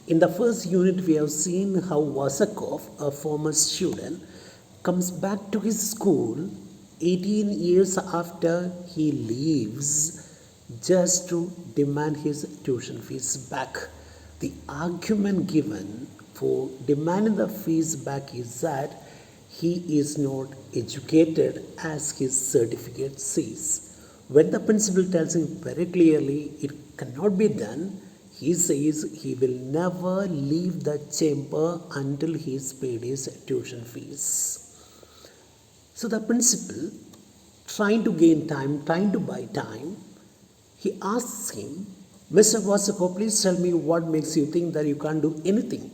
In the first unit, we have seen how Vasakov, a former student, comes back to his school 18 years after he leaves just to demand his tuition fees back. The argument given for demanding the fees back is that he is not educated as his certificate says. When the principal tells him very clearly it cannot be done, he says he will never leave the chamber until he has paid his tuition fees. So the principal, trying to gain time, trying to buy time, he asks him, Mr. Vasako, please tell me what makes you think that you can't do anything.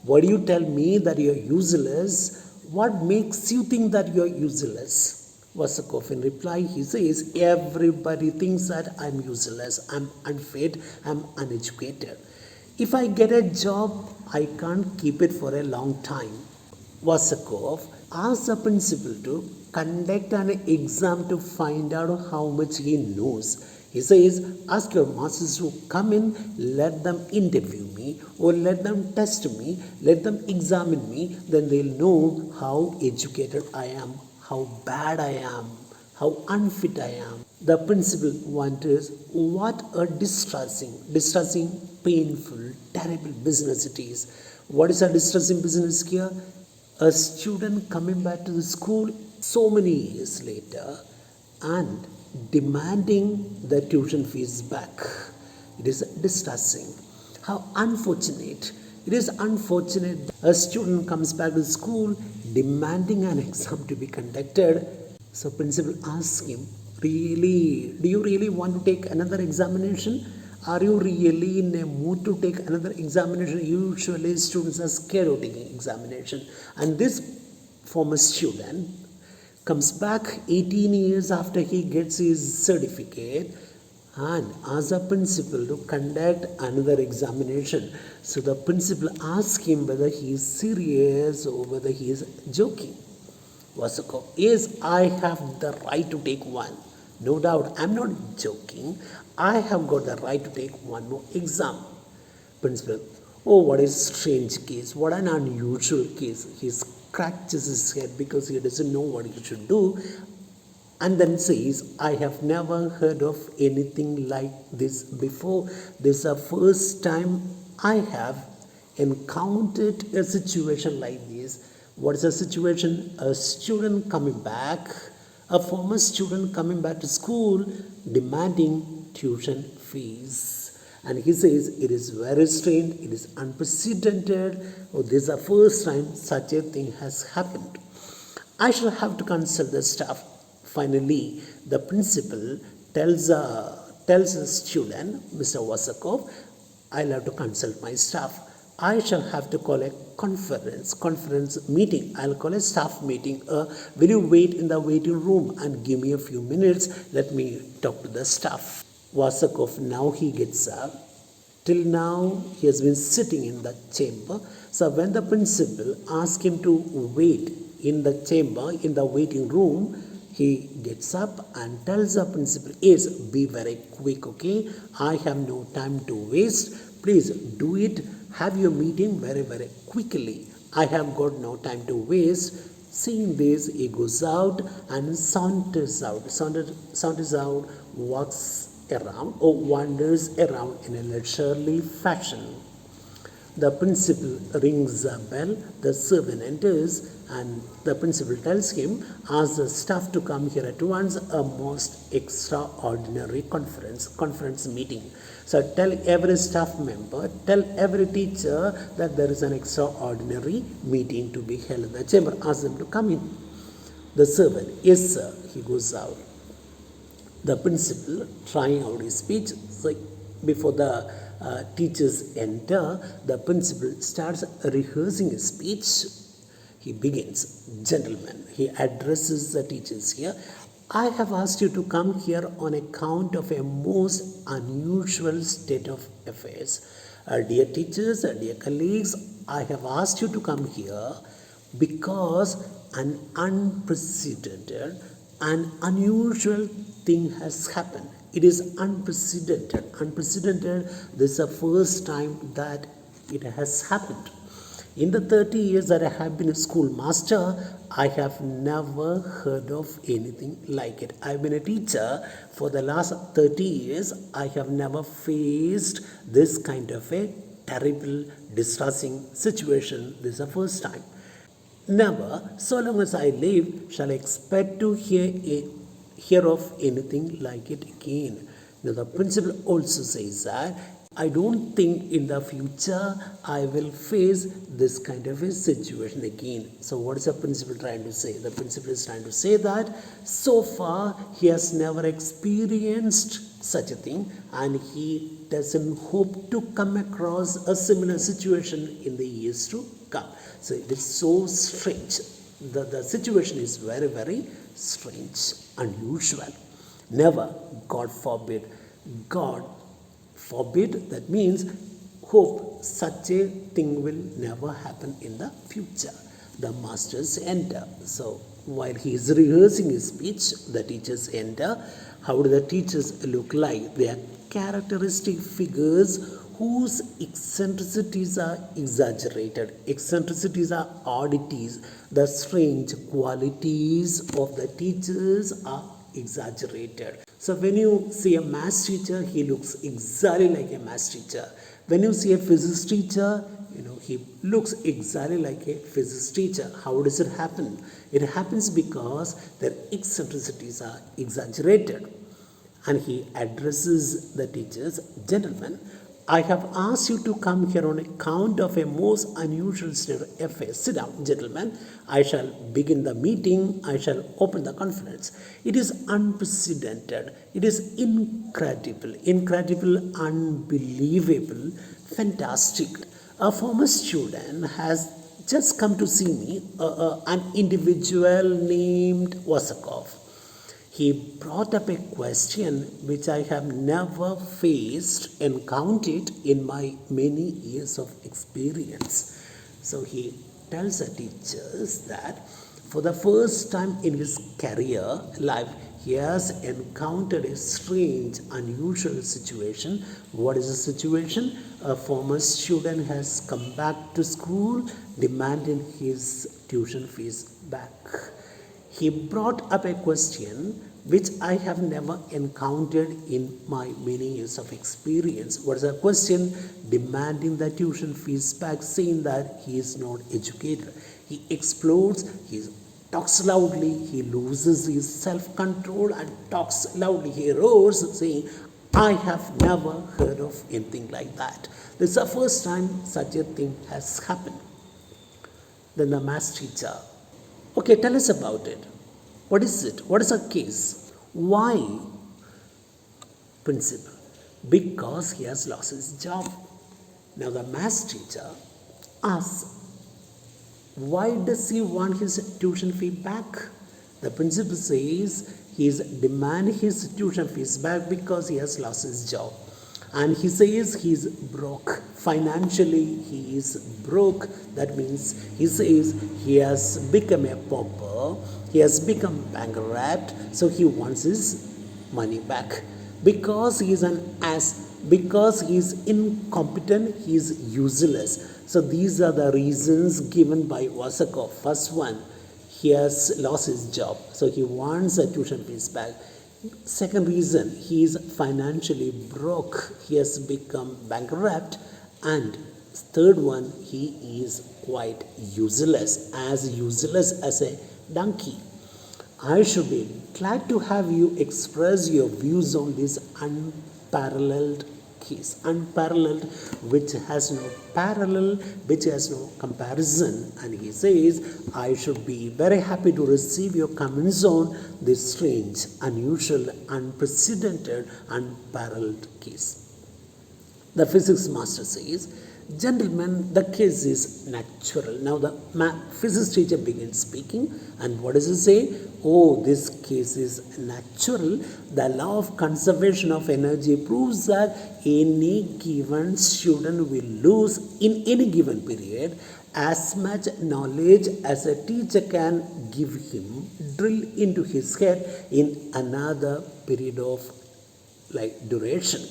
Why do you tell me that you are useless? What makes you think that you are useless? Vasakov, in reply, he says, everybody thinks that I'm useless, I'm unfit, I'm uneducated. If I get a job, I can't keep it for a long time. Vasakov asked the principal to conduct an exam to find out how much he knows. He says, ask your masters to come in, let them interview me or let them test me, let them examine me, then they'll know how educated I am, how bad I am, how unfit I am. The principal wonders what a distressing, painful, terrible business it is. What is a distressing business here? A student coming back to the school so many years later and demanding the tuition fees back. It is distressing. How unfortunate. It is unfortunate a student comes back to school demanding an exam to be conducted. So principal asks him, do you really want to take another examination? Are you really in a mood to take another examination? Usually students are scared of taking examination. And this former student comes back 18 years after he gets his certificate and asks the principal to conduct another examination. So the principal asks him whether he is serious or whether he is joking. Vasako, yes, I have the right to take one. No doubt, I'm not joking. I have got the right to take one more exam. Principal, oh, what a strange case. What an unusual case. He scratches his head because he doesn't know what he should do. And then says, I have never heard of anything like this before. This is the first time I have encountered a situation like this. What is the situation? A student coming back, a former student coming back to school demanding tuition fees. And he says it is very strange, it is unprecedented. Oh, this is the first time such a thing has happened. I shall have to consult the staff. Finally, the principal tells the student, Mr. Vasakov, I'll have to consult my staff. I shall have to call a conference meeting. I'll call a staff meeting. Will you wait in the waiting room and give me a few minutes? Let me talk to the staff. Vasakov, now he gets up. Till now, he has been sitting in the chamber. So when the principal asks him to wait in the chamber, in the waiting room, he gets up and tells the principal, yes, be very quick, okay? I have no time to waste. Please do it. Have your meeting very, very quickly. I have got no time to waste. Seeing this, he goes out and saunters out, walks around or wanders around in a leisurely fashion. The principal rings a bell, the servant enters, and the principal tells him, ask the staff to come here at once, a most extraordinary conference meeting. So tell every staff member, tell every teacher that there is an extraordinary meeting to be held in the chamber. Ask them to come in. The servant, yes sir, he goes out. The principal, trying out his speech, so before the teachers enter, the principal starts rehearsing his speech. He begins, gentlemen, he addresses the teachers here. I have asked you to come here on account of a most unusual state of affairs. Dear teachers, dear colleagues, I have asked you to come here because an unprecedented and unusual thing has happened. It is unprecedented. This is the first time that it has happened. In the 30 years that I have been a schoolmaster, I have never heard of anything like it. I've been a teacher for the last 30 years. I have never faced this kind of a terrible, distressing situation. This is the first time. Never, so long as I live, shall I expect to hear of anything like it again. Now, the principle also says that I don't think in the future I will face this kind of a situation again. So, what is the principle trying to say? The principle is trying to say that so far he has never experienced such a thing and he doesn't hope to come across a similar situation in the years to come. So it is so strange. The situation is very, very strange, unusual. Never, God forbid. God forbid, that means hope such a thing will never happen in the future. The masters enter. So while he is rehearsing his speech, the teachers enter. How do the teachers look like? They are characteristic figures whose eccentricities are exaggerated. Eccentricities are oddities. The strange qualities of the teachers are exaggerated. So when you see a maths teacher, he looks exactly like a maths teacher. When you see a physics teacher, he looks exactly like a physics teacher. How does it happen? It happens because their eccentricities are exaggerated. And he addresses the teachers, gentlemen, I have asked you to come here on account of a most unusual state of affairs. Sit down, gentlemen. I shall begin the meeting. I shall open the conference. It is unprecedented. It is incredible, unbelievable, fantastic. A former student has just come to see me, an individual named Wasakov. He brought up a question which I have never encountered in my many years of experience. So he tells the teachers that for the first time in his career life, he has encountered a strange, unusual situation. What is the situation? A former student has come back to school demanding his tuition fees back. He brought up a question which I have never encountered in my many years of experience. What is the question? Demanding the tuition fees back, saying that he is not educated. He explodes, he talks loudly, he loses his self-control and talks loudly. He roars, saying, I have never heard of anything like that. This is the first time such a thing has happened. Then the maths teacher, okay, tell us about it. What is it? What is the case? Why? Principal. Because he has lost his job. Now the maths teacher asks, why does he want his tuition fee back? The principal says he is demanding his tuition fees back because he has lost his job. And he says he is broke. Financially, he is broke. That means he says he has become a pauper. He has become bankrupt. So he wants his money back. Because he is because he is incompetent, he is useless. So these are the reasons given by Wasakov. First one, he has lost his job. So he wants a tuition fees back. Second reason, he is financially broke. He has become bankrupt. And third one, he is quite useless as a donkey. I should be glad to have you express your views on this unparalleled case. Unparalleled, which has no parallel, which has no comparison. And he says, I should be very happy to receive your comments on this strange, unusual, unprecedented, unparalleled case. The physics master says, gentlemen, the case is natural. Now the physics teacher begins speaking, and what does he say? Oh, this case is natural. The law of conservation of energy proves that any given student will lose in any given period as much knowledge as a teacher can give him, drill into his head in another period of duration.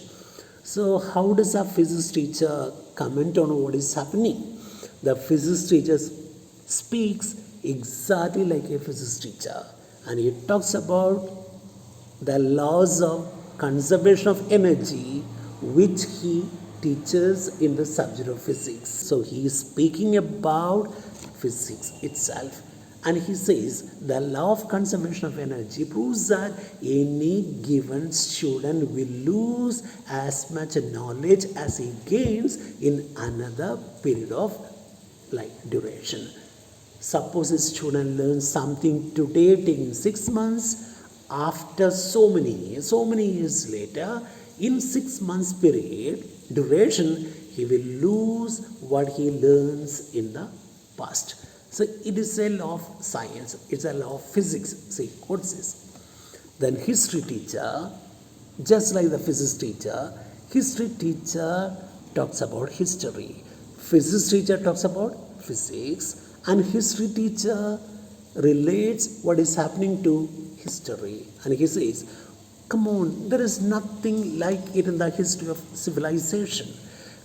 So how does a physics teacher comment on what is happening. The physics teacher speaks exactly like a physics teacher, and he talks about the laws of conservation of energy which he teaches in the subject of physics. So he is speaking about physics itself, and he says the law of conservation of energy proves that any given student will lose as much knowledge as he gains in another period of duration. Suppose a student learns something today, taking 6 months, after so many years later, in 6 months period duration, he will lose what he learns in the past. So it is a law of science, it's a law of physics. So he quotes this. Then history teacher, just like the physics teacher, history teacher talks about history, physics teacher talks about physics, and history teacher relates what is happening to history. And he says, come on, there is nothing like it in the history of civilization,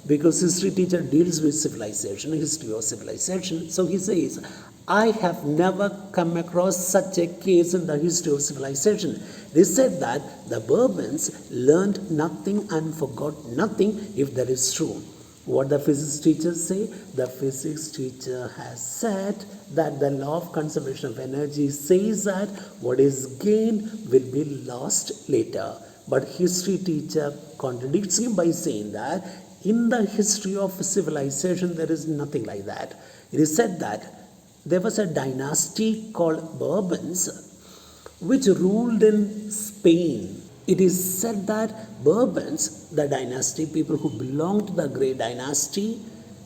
because history teacher deals with civilization, history of civilization. So he says, I have never come across such a case in the history of civilization. They said that the Bourbons learned nothing and forgot nothing, if that is true. What the physics teachers say? The physics teacher has said that the law of conservation of energy says that what is gained will be lost later. But history teacher contradicts him by saying that in the history of civilization there is nothing like that. It is said that there was a dynasty called Bourbons which ruled in Spain. It is said that Bourbons, the dynasty, people who belonged to the great dynasty,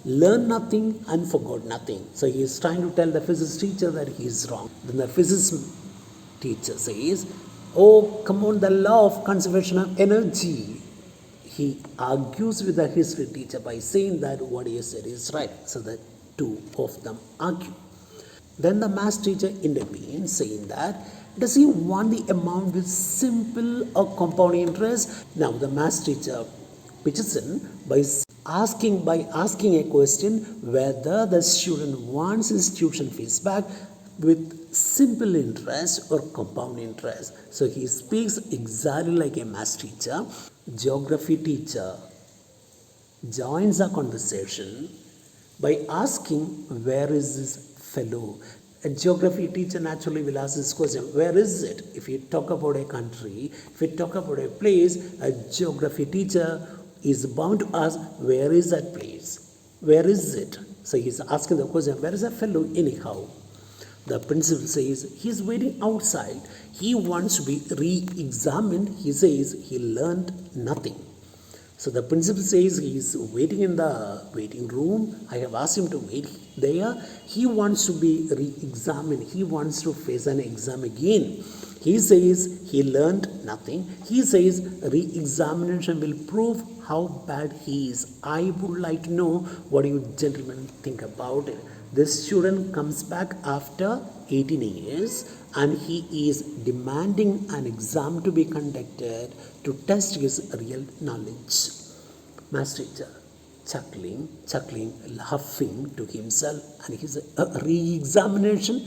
learned nothing and forgot nothing. So he is trying to tell the physics teacher that he is wrong. Then the physics teacher says, oh, come on, the law of conservation of energy. He argues with the history teacher by saying that what he said is right. So the two of them argue. Then the math teacher intervenes, saying that does he want the amount with simple or compound interest? Now the math teacher pitches in by asking a question whether the student wants his tuition fees back with simple interest or compound interest. So he speaks exactly like a math teacher. Geography teacher joins the conversation by asking, where is this fellow? A geography teacher naturally will ask this question, where is it? If you talk about a country, if you talk about a place, a geography teacher is bound to ask, where is that place? Where is it? So he's asking the question, where is that fellow anyhow? The principal says, he is waiting outside. He wants to be re-examined. He says he learned nothing. So the principal says he is waiting in the waiting room. I have asked him to wait there. He wants to be re-examined. He wants to face an exam again. He says he learned nothing. He says re-examination will prove how bad he is. I would like to know what you gentlemen think about it. This student comes back after 18 years and he is demanding an exam to be conducted to test his real knowledge. Master teacher, chuckling, laughing to himself, and he said, re-examination?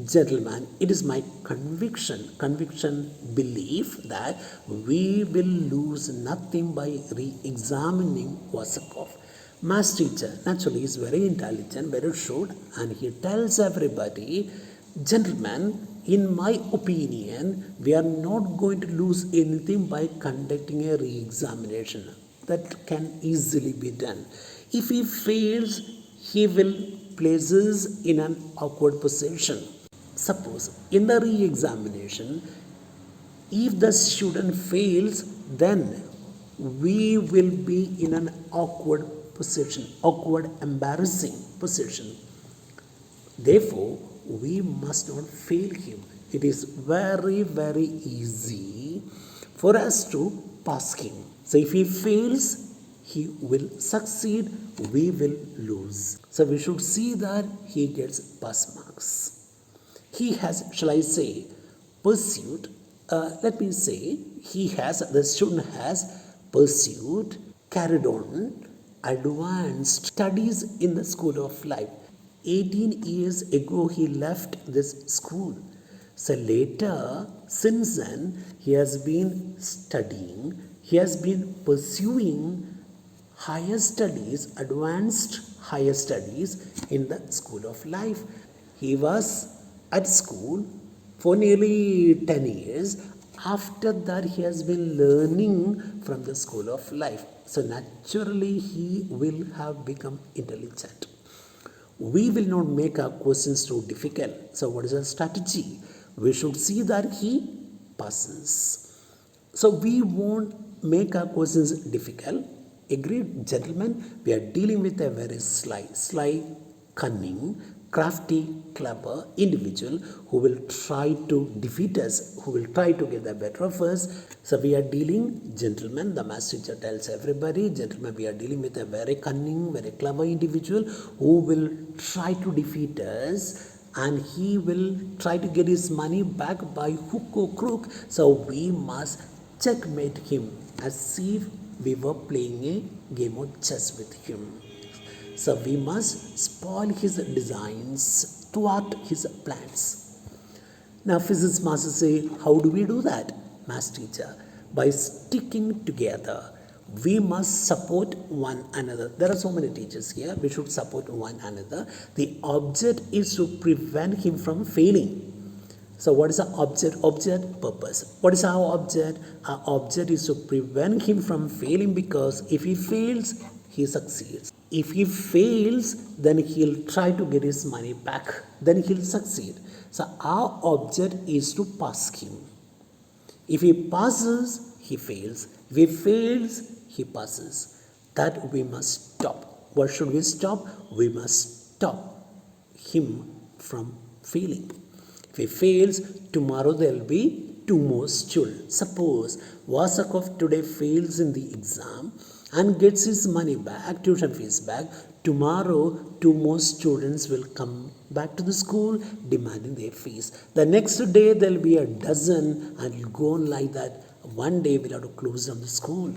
Gentlemen, it is my conviction, belief that we will lose nothing by re-examining Wasakov. Math teacher naturally is very intelligent, very shrewd, and he tells everybody, gentlemen, in my opinion, we are not going to lose anything by conducting a re-examination. That can easily be done. If he fails, he will place us in an awkward position. Suppose in the re-examination, if the student fails, then we will be in an awkward position, embarrassing position. Therefore, we must not fail him. It is very, very easy for us to pass him. So if he fails, he will succeed, we will lose. So we should see that he gets pass marks. He has, shall I say, pursued, the student has pursued, carried on, advanced studies in the school of life. 18 years ago he left this school. So later, since then, he has been studying, he has been pursuing higher studies, advanced higher studies in the school of life. He was at school for nearly 10 years. After that, he has been learning from the school of life. So naturally, he will have become intelligent. We will not make our questions too difficult. So what is our strategy? We should see that he passes. So we won't make our questions difficult. Agreed, gentlemen? We are dealing with a very sly, cunning, crafty, clever individual who will try to defeat us, who will try to get the better of us. So we are dealing, gentlemen, the math teacher tells everybody, gentlemen, we are dealing with a very cunning, very clever individual who will try to defeat us, and he will try to get his money back by hook or crook. So we must checkmate him as if we were playing a game of chess with him. So we must spoil his designs, thwart his plans. Now physics master say, how do we do that? Math teacher, by sticking together. We must support one another. There are so many teachers here. We should support one another. The object is to prevent him from failing. So what is the object? Object, purpose. What is our object? Our object is to prevent him from failing, because if he fails, he succeeds. If he fails, then he'll try to get his money back. Then he'll succeed. So our object is to pass him. If he passes, he fails. If he fails, he passes. That we must stop. What should we stop? We must stop him from failing. If he fails, tomorrow there will be 2 more students. Suppose Vasakov today fails in the exam and gets his money back, tuition fees back. Tomorrow, 2 more students will come back to the school demanding their fees. The next day, there will be a dozen, and it will go on like that. One day, we'll have to close down the school.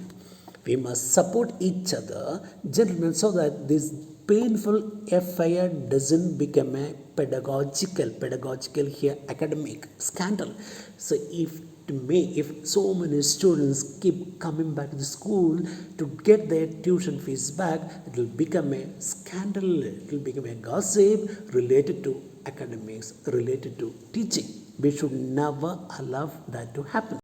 We must support each other, gentlemen, so that this painful affair doesn't become a pedagogical here, academic scandal. So if so many students keep coming back to the school to get their tuition fees back, it will become a scandal, it will become a gossip related to academics, related to teaching. We should never allow that to happen.